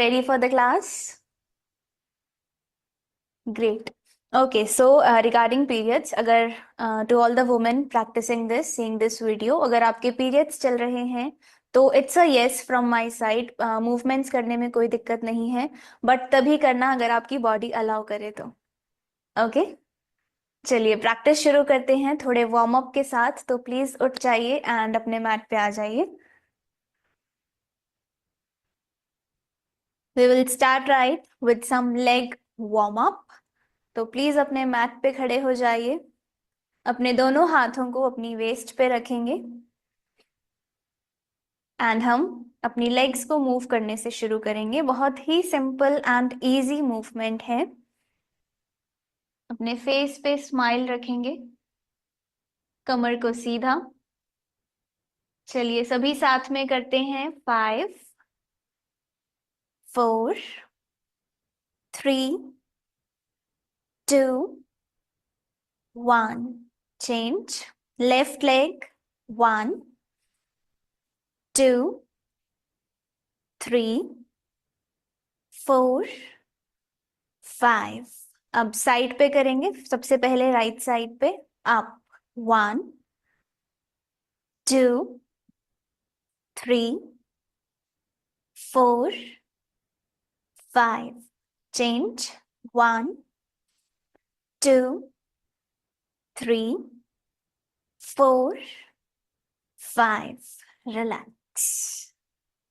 Ready for the class? Great. Okay, so regarding periods, अगर to all the women practicing this, seeing this video, अगर आपके periods चल रहे हैं तो it's a yes from my side. Movements करने में कोई दिक्कत नहीं है, but तभी करना अगर आपकी body allow करे तो. Okay? चलिए प्रैक्टिस शुरू करते हैं थोड़े वार्म अप के साथ. तो प्लीज उठ जाइए एंड अपने मैट पे आ जाइए. We will start right with some leg warm up. तो प्लीज अपने मैट पे खड़े हो जाइए. अपने दोनों हाथों को अपनी वेस्ट पे रखेंगे एंड हम अपनी लेग्स को मूव करने से शुरू करेंगे. बहुत ही सिंपल एंड इजी मूवमेंट है. अपने फेस पे स्माइल रखेंगे, कमर को सीधा. चलिए सभी साथ में करते हैं. 5 4 3 2 1. Change. Left leg. 1 2 3 4 5. अब साइड पे करेंगे. सबसे पहले राइट साइड पे. Up. 1 2 3 4 5. Change. 1 2 3 4 5. Relax.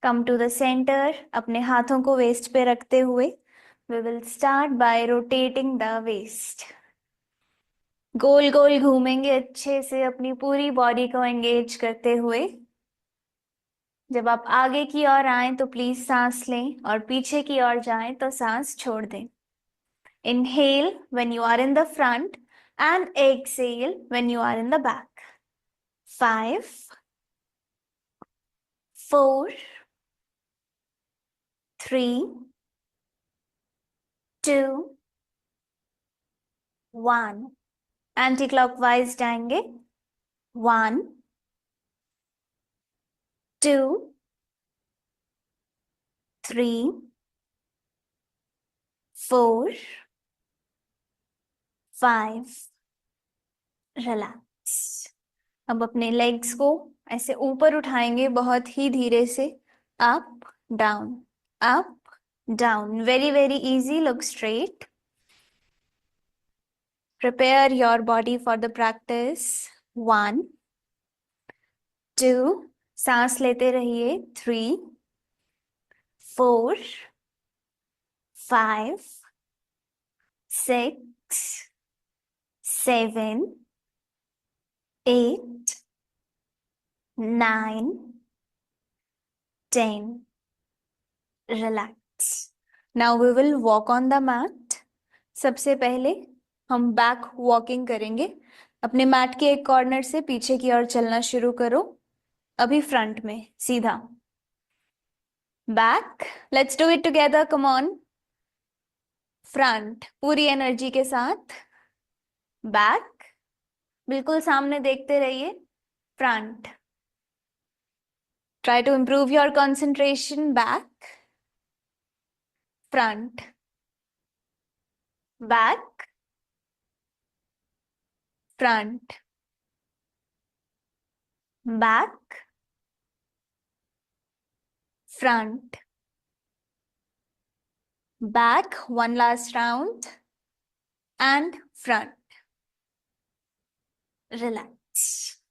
Come to the center. अपने हाथों को वेस्ट पे रखते हुए we will start by rotating the waist. गोल गोल घूमेंगे अच्छे से अपनी पूरी बॉडी को एंगेज करते हुए. जब आप आगे की ओर आए तो प्लीज सांस लें और पीछे की ओर जाएं तो सांस छोड़ दें. Inhale when you are in the front and exhale when you are in the back. 5 4 3 2 1. Anti clockwise जाएंगे. 1 2 3 4 5. रिलैक्स. अब अपने लेग्स को ऐसे ऊपर उठाएंगे बहुत ही धीरे से. Up down up down. Very very easy. Look straight. Prepare your body for the practice. 1 2. सांस लेते रहिए. 3 4 5 6 7 8 9 10. Relax. Now we will walk on the mat. सबसे पहले हम बैक वॉकिंग करेंगे. अपने मैट के एक कॉर्नर से पीछे की ओर चलना शुरू करो. अभी फ्रंट में सीधा. Back. Let's do it together. Come on. Front पूरी एनर्जी के साथ. बैक. बिल्कुल सामने देखते रहिए. Front. Try to improve your concentration. Back front back front back front back. One last round and front. Relax.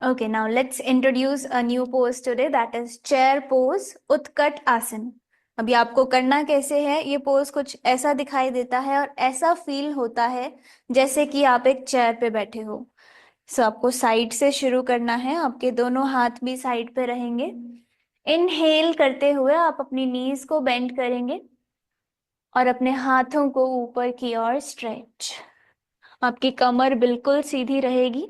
Okay, now let's introduce a new pose today, that is chair pose, उत्कट आसन. अभी आपको करना कैसे है. ये pose कुछ ऐसा दिखाई देता है और ऐसा फील होता है जैसे कि आप एक चेयर पे बैठे हो. सो आपको साइड से शुरू करना है. आपके दोनों हाथ भी साइड पे रहेंगे. इनहेल करते हुए आप अपनी नीज को बेंड करेंगे और अपने हाथों को ऊपर की ओर स्ट्रेच. आपकी कमर बिल्कुल सीधी रहेगी.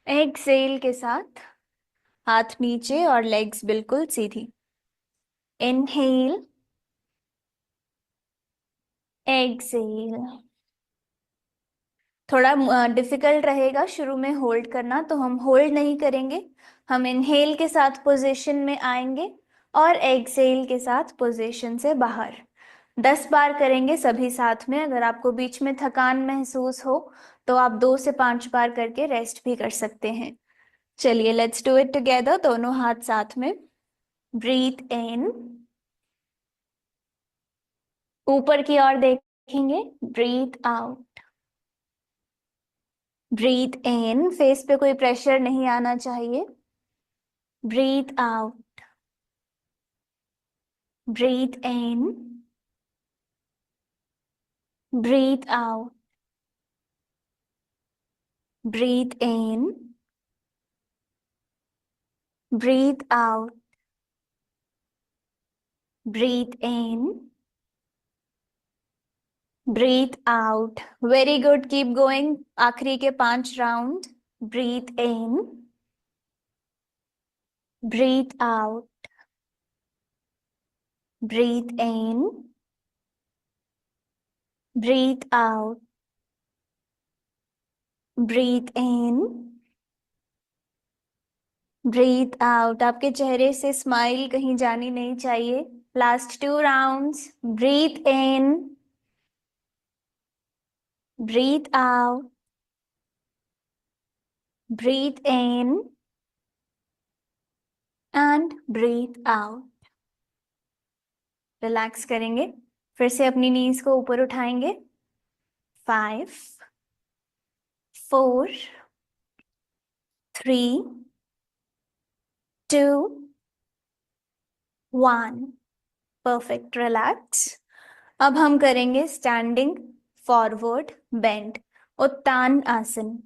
एक्सेल के साथ हाथ नीचे और लेग्स बिल्कुल सीधी. Inhale exhale. थोड़ा डिफिकल्ट रहेगा शुरू में होल्ड करना, तो हम होल्ड नहीं करेंगे. हम इनहेल के साथ पोजीशन में आएंगे और एक्सेल के साथ पोजीशन से बाहर। 10 बार करेंगे सभी साथ में। अगर आपको बीच में थकान महसूस हो तो आप 2 से 5 बार करके रेस्ट भी कर सकते हैं। चलिए लेट्स डू इट टुगेदर, दोनों हाथ साथ में। ब्रीथ इन, ऊपर की ओर देखेंगे। Breathe out. Breathe in, face पे कोई प्रेशर नहीं आना चाहिए। Breathe out. Breathe in, breathe out. Breathe in, breathe out. Breathe in, breathe out. Very good, keep going. आखिरी के 5 round. Breathe in, breathe out. Breathe in, breathe out. Breathe in, breathe out. आपके चेहरे से smile कहीं जानी नहीं चाहिए। Last 2 rounds. Breathe in, breathe out. Breathe in and breathe out. Relax करेंगे। फिर से अपनी नीज को ऊपर उठाएंगे। 5, 4, 3, 2, 1। Perfect, relax. अब हम करेंगे स्टैंडिंग फॉरवर्ड बेंड, उत्तान आसन।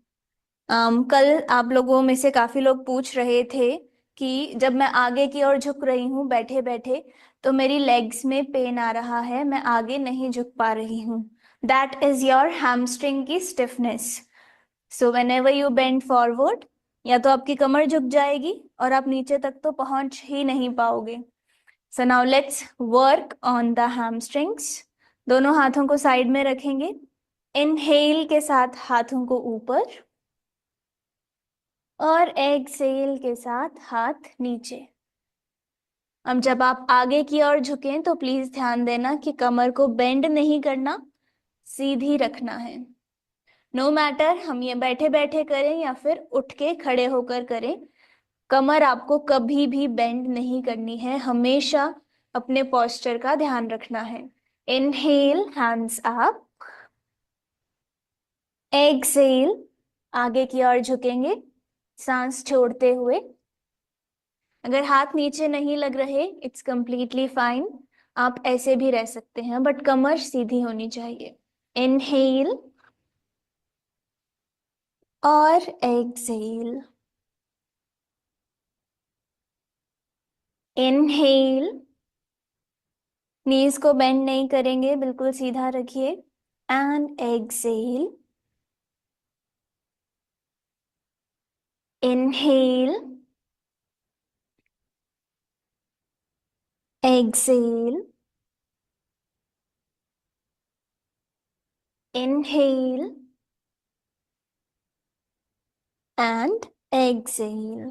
कल आप लोगों में से काफी लोग पूछ रहे थे कि जब मैं आगे की ओर झुक रही हूँ बैठे बैठे तो मेरी लेग्स में पेन आ रहा है, मैं आगे नहीं झुक पा रही हूँ। दैट इज योर हैमस्ट्रिंग की stiffness. So when ever you bend forward, या तो आपकी कमर झुक जाएगी और आप नीचे तक तो पहुंच ही नहीं पाओगे। So now let's work on the hamstrings. दोनों हाथों को साइड में रखेंगे। इनहेल के साथ हाथों को ऊपर और एक्सहेल के साथ हाथ नीचे। अब जब आप आगे की ओर झुकें तो प्लीज ध्यान देना कि कमर को बेंड नहीं करना, सीधी रखना है। नो मैटर हम ये बैठे बैठे करें या फिर उठ के खड़े होकर करें, कमर आपको कभी भी बेंड नहीं करनी है। हमेशा अपने पोस्चर का ध्यान रखना है। Inhale, hands up. एक्सहेल, आगे की ओर झुकेंगे सांस छोड़ते हुए। अगर हाथ नीचे नहीं लग रहे, इट्स कंप्लीटली फाइन, आप ऐसे भी रह सकते हैं, बट कमर सीधी होनी चाहिए। इनहेल और एक्सहेल। इनहेल, नीज को बेंड नहीं करेंगे, बिल्कुल सीधा रखिए। And exhale. Inhale, exhale. Inhale and exhale.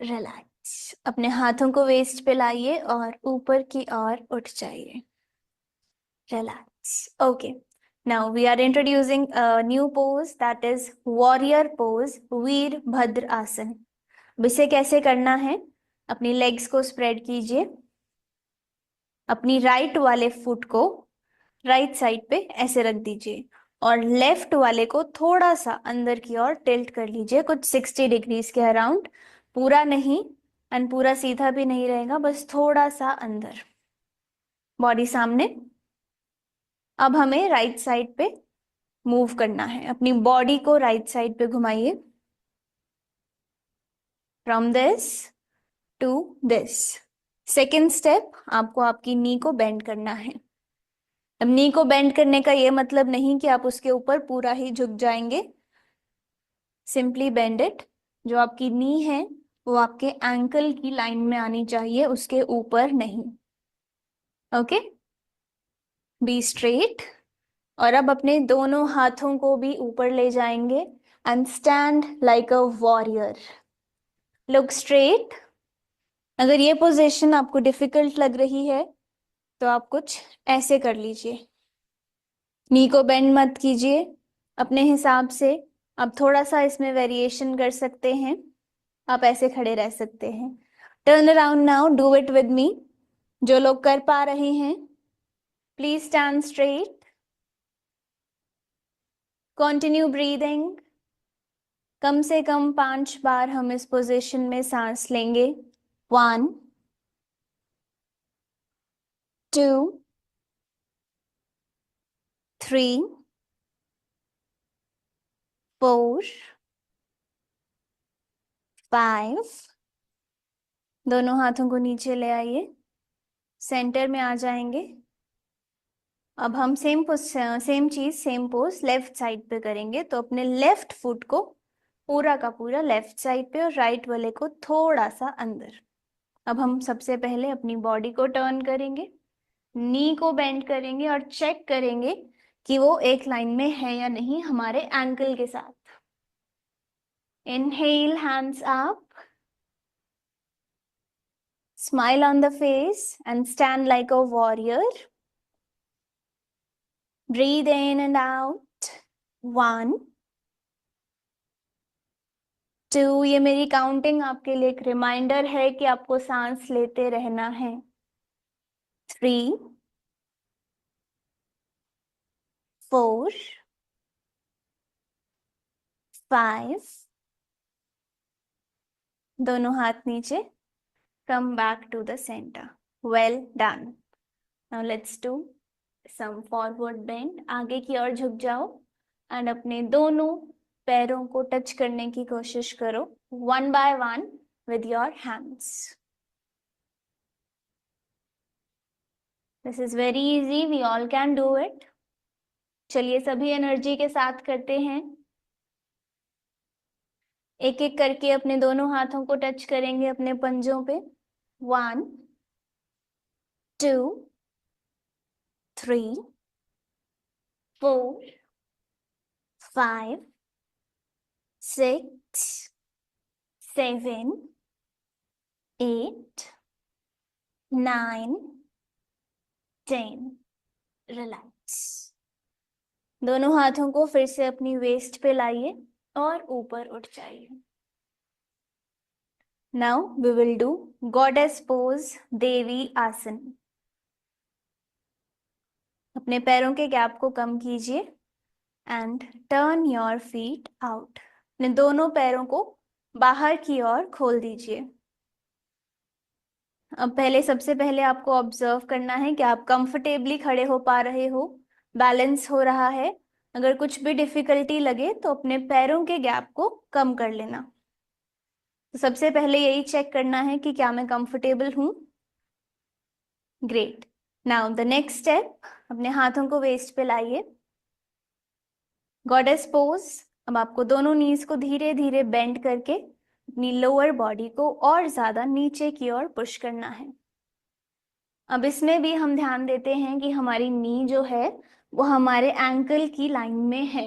Relax. अपने हाथों को वेस्ट पे लाइए और ऊपर की ओर उठ जाइए। Relax. Okay. Now we are introducing a new pose, that is warrior pose, वीर भद्र आसन। अब इसे कैसे करना है? अपनी लेग्स को स्प्रेड कीजिए। अपनी राइट वाले फुट को राइट साइड पे ऐसे रख दीजिए और लेफ्ट वाले को थोड़ा सा अंदर की ओर टिल्ट कर लीजिए, कुछ 60 डिग्रीज के अराउंड। पूरा नहीं एंड पूरा सीधा भी नहीं रहेगा, बस थोड़ा सा अंदर। बॉडी सामने। अब हमें राइट साइड पे मूव करना है। अपनी बॉडी को राइट साइड पे घुमाइए। From this to this. Second step, आपको आपकी नी को बेंड करना है। अब नी को बेंड करने का ये मतलब नहीं कि आप उसके ऊपर पूरा ही झुक जाएंगे। Simply bend it. जो आपकी नी है वो आपके एंकल की लाइन में आनी चाहिए, उसके ऊपर नहीं। Okay, be straight. और अब अपने दोनों हाथों को भी ऊपर ले जाएंगे and stand like a warrior. Look straight अगर ये पोजीशन आपको डिफिकल्ट लग रही है तो आप कुछ ऐसे कर लीजिए। नी को बेंड मत कीजिए, अपने हिसाब से आप थोड़ा सा इसमें वेरिएशन कर सकते हैं। आप ऐसे खड़े रह सकते हैं। Turn around now, do it with me. जो लोग कर पा रहे हैं please stand straight, continue breathing. कम से कम 5 बार हम इस पोजीशन में सांस लेंगे। 1 2 3 4 5। दोनों हाथों को नीचे ले आइए, सेंटर में आ जाएंगे। अब हम सेम चीज सेम पोज लेफ्ट साइड पे करेंगे। तो अपने लेफ्ट फुट को पूरा का पूरा लेफ्ट साइड पे और राइट वाले को थोड़ा सा अंदर। अब हम सबसे पहले अपनी बॉडी को टर्न करेंगे, नी को बेंड करेंगे और चेक करेंगे कि वो एक लाइन में है या नहीं हमारे एंकल के साथ। Inhale, hands up, smile on the face and stand like a warrior. Breathe in and out. 1 2, ये मेरी काउंटिंग आपके लिए एक रिमाइंडर है कि आपको सांस लेते रहना है। 3 4 5। दोनों हाथ नीचे, come back to the centre. Well done. Now let's do some forward bend. आगे की ओर झुक जाओ एंड अपने दोनों पैरों को टच करने की कोशिश करो, one by one with your hands. This is very easy, we all can do it. चलिए सभी एनर्जी के साथ करते हैं। एक एक करके अपने दोनों हाथों को टच करेंगे अपने पंजों पे। 1 2 3 4 5 6 7 8 9 10। रिलैक्स। दोनों हाथों को फिर से अपनी वेस्ट पे लाइए और ऊपर उठ जाइए। Now we will do goddess pose, देवी आसन। अपने पैरों के गैप को कम कीजिए and turn your feet out. अपने दोनों पैरों को बाहर की ओर खोल दीजिए। अब सबसे पहले आपको ऑब्जर्व करना है कि आप कंफर्टेबली खड़े हो पा रहे हो, बैलेंस हो रहा है। अगर कुछ भी डिफिकल्टी लगे तो अपने पैरों के गैप को कम कर लेना। तो सबसे पहले यही चेक करना है कि क्या मैं कंफर्टेबल हूं। Great. Now the next step, अपने हाथों को वेस्ट पे लाइए, गॉडेस पोज। अब आपको दोनों नीज को धीरे धीरे बेंड करके अपनी लोअर बॉडी को और ज्यादा नीचे की ओर पुश करना है। अब इसमें भी हम ध्यान देते हैं कि हमारी नी जो है वो हमारे एंकल की लाइन में है।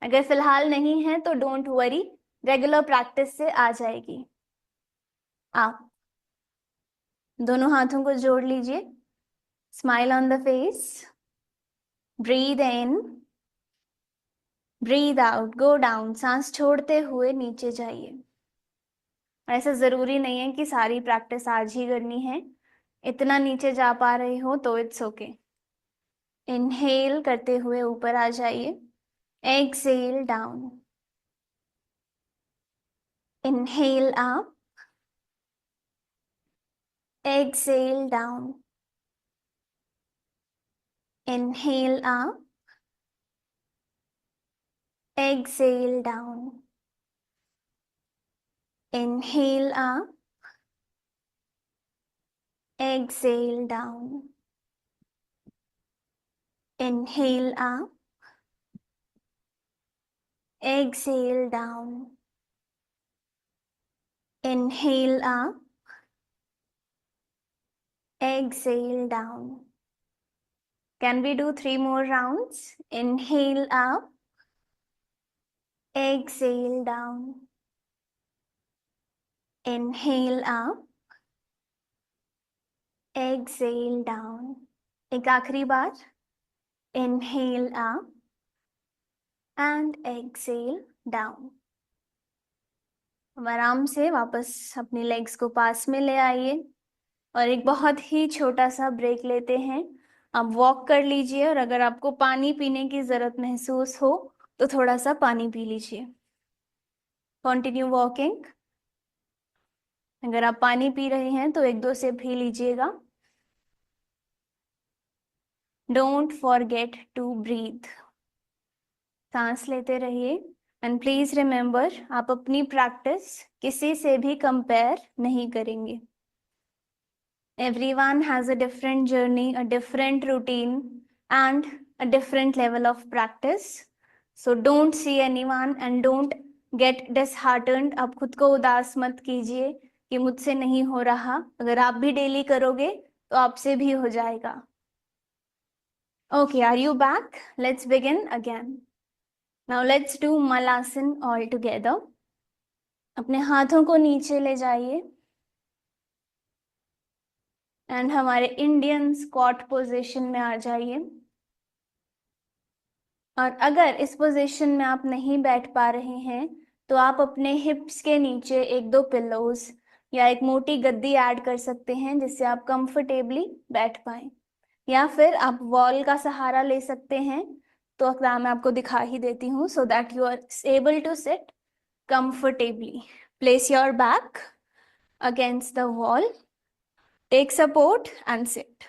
अगर फिलहाल नहीं है तो डोंट वरी, रेगुलर प्रैक्टिस से आ जाएगी। आप दोनों हाथों को जोड़ लीजिए, smile on the face, breathe in, breathe out, go down. सांस छोड़ते हुए नीचे जाइए। ऐसा जरूरी नहीं है कि सारी प्रैक्टिस आज ही करनी है। इतना नीचे जा पा रहे हो तो इट्स ओके। इनहेल करते हुए ऊपर आ जाइए, exhale down, inhale up, exhale down, inhale up, exhale down, inhale up, exhale down, inhale up, exhale down, inhale up, exhale down. Can we do 3 more rounds? Inhale up, exhale down, Inhale up, exhale down. एक आखिरी बार. Inhale up and exhale down. अब आराम से वापस अपनी legs को पास में ले आइए और एक बहुत ही छोटा सा ब्रेक लेते हैं. आप वॉक कर लीजिए और अगर आपको पानी पीने की जरूरत महसूस हो तो थोड़ा सा पानी पी लीजिए. Continue walking. अगर आप पानी पी रहे हैं तो एक दो सिप पी लीजिएगा. Don't forget to breathe. सांस लेते रहिए. एंड प्लीज रिमेंबर, आप अपनी प्रैक्टिस किसी से भी कंपेयर नहीं करेंगे. Everyone has a different journey, a different routine, and a different level of practice. So don't see anyone and don't get disheartened. आप खुद को उदास मत कीजिए कि मुझसे नहीं हो रहा. अगर आप भी डेली करोगे तो आपसे भी हो जाएगा. Okay, are you back? Let's begin again. Now let's do Malasana all together. अपने हाथों को नीचे ले जाइए एंड हमारे इंडियन स्क्वाट पोजीशन में आ जाइए. और अगर इस पोजीशन में आप नहीं बैठ पा रहे हैं तो आप अपने हिप्स के नीचे एक दो पिल्लोज या एक मोटी गद्दी ऐड कर सकते हैं जिससे आप कंफर्टेबली बैठ पाए. या फिर आप वॉल का सहारा ले सकते हैं. तो अगर मैं आपको दिखा ही देती हूँ so that you are able to sit comfortably. Place your back against the wall. Take support and sit.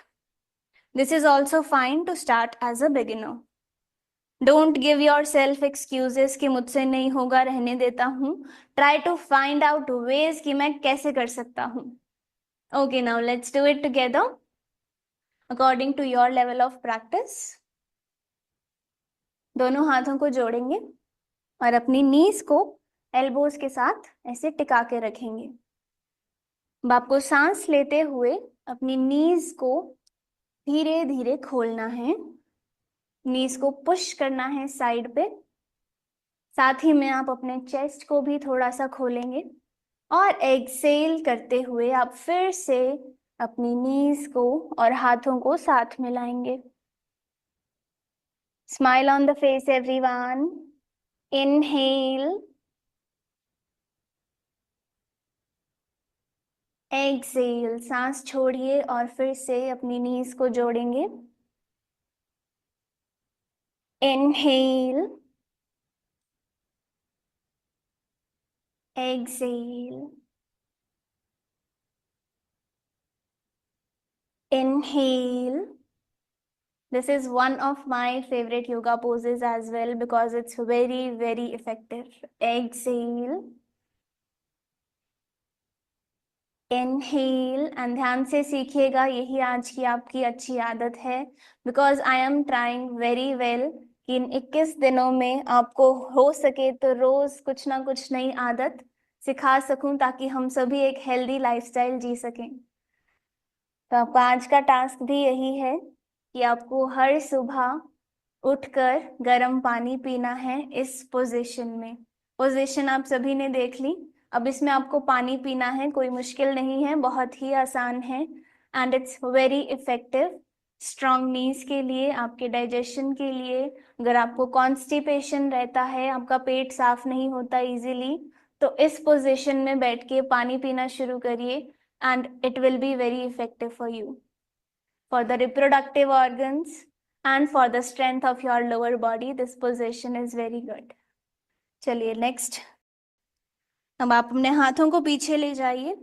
This is also fine to start as a beginner. Don't give yourself excuses कि मुझसे नहीं होगा, रहने देता हूँ. Try to find out ways कि मैं कैसे कर सकता हूँ. Okay, now let's do it together according to your level of practice. दोनों हाथों को जोड़ेंगे और अपनी नीज को एल्बोज के साथ ऐसे टिका के रखेंगे. अब आपको सांस लेते हुए अपनी नीज को धीरे धीरे खोलना है. नीज को पुश करना है साइड पे. साथ ही में आप अपने चेस्ट को भी थोड़ा सा खोलेंगे और एक्सेल करते हुए आप फिर से अपनी नीज को और हाथों को साथ में लाएंगे. Smile on the face everyone. Inhale, exhale. सांस छोड़िए और फिर से अपनी नीज को जोड़ेंगे. Inhale, exhale, inhale. This is one of my favorite yoga poses as well because it's very, very effective. Exhale, inhale. and ध्यान से सीखिएगा, यही आज की आपकी अच्छी आदत है because I am trying very well कि इन 21 दिनों में आपको हो सके तो रोज कुछ ना कुछ नई आदत सिखा सकूं ताकि हम सभी एक हेल्दी लाइफस्टाइल जी सकें. तो आपका आज का टास्क भी यही है कि आपको हर सुबह उठकर गर्म पानी पीना है इस पोजीशन में. पोजीशन आप सभी ने देख ली. अब इसमें आपको पानी पीना है. कोई मुश्किल नहीं है, बहुत ही आसान है and it's very effective. Strong knees के लिए, आपके डाइजेशन के लिए. अगर आपको कॉन्स्टिपेशन रहता है, आपका पेट साफ नहीं होता इजीली, तो इस पोजीशन में बैठ के पानी पीना शुरू करिए and it will be very effective for you. For the reproductive organs and for the strength of your lower body, this position is very good. चलिए नेक्स्ट. अब आप अपने हाथों को पीछे ले जाइए